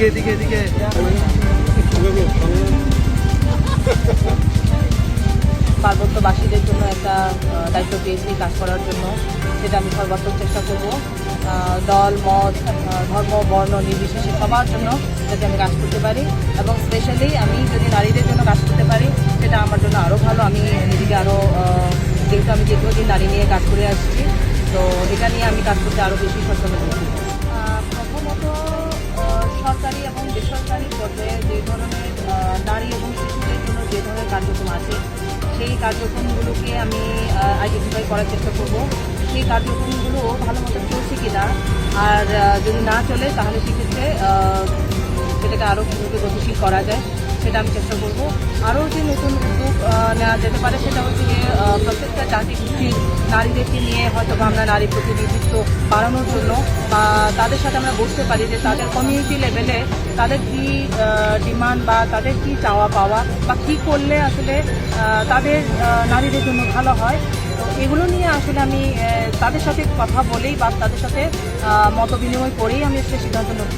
এদিকে পার্বত্যবাসীদের জন্য একটা দায়িত্ব পেয়েছি কাজ করার জন্য, সেটা আমি সর্বাত্মক চেষ্টা করব। দল মত ধর্ম বর্ণ নির্বিশেষে সবার জন্য যাতে আমি কাজ করতে পারি, এবং স্পেশালি আমি যদি নারীদের জন্য কাজ করতে পারি সেটা আমার জন্য আরও ভালো। আমি নিজেকে আরও, যেহেতু আমি দীর্ঘদিন নারী নিয়ে কাজ করে আসছি, তো এটা নিয়ে আমি কাজ করতে আরও বেশি সচেতন হচ্ছি। প্রথমত সরকারি এবং বেসরকারি পর্যায়ে যে ধরনের নারী এবং শিশুদের জন্য যে ধরনের কার্যক্রম আছে সেই কার্যক্রমগুলোকে আমি আইডেন্টিফাই করার চেষ্টা করব। সেই কার্যক্রমগুলো ভালো মতো চলছে কিনা, আর যদি না চলে তাহলে সেক্ষেত্রে সেটাকে আরও কীভাবে গতিশীল করা যায় সেটা আমি চেষ্টা করব। আরও যে নতুন উদ্যোগ নেওয়া যেতে পারে সেটা হচ্ছে যে প্রত্যেকটা জাতিগোষ্ঠীর নারীদেরকে নিয়ে হয়তো আমরা নারী প্রতিনিধিত্ব বাড়ানোর জন্য বা তাদের সাথে আমরা বসতে পারি যে তাদের কমিউনিটি লেভেলে তাদের কী ডিমান্ড বা তাদের কী চাওয়া পাওয়া বা কী করলে আসলে তাদের নারীদের জন্য ভালো হয়। তো এগুলো নিয়ে আসলে আমি তাদের সাথে কথা বলেই বা তাদের সাথে মত বিনিময় করেই আমি সে সিদ্ধান্ত নেব।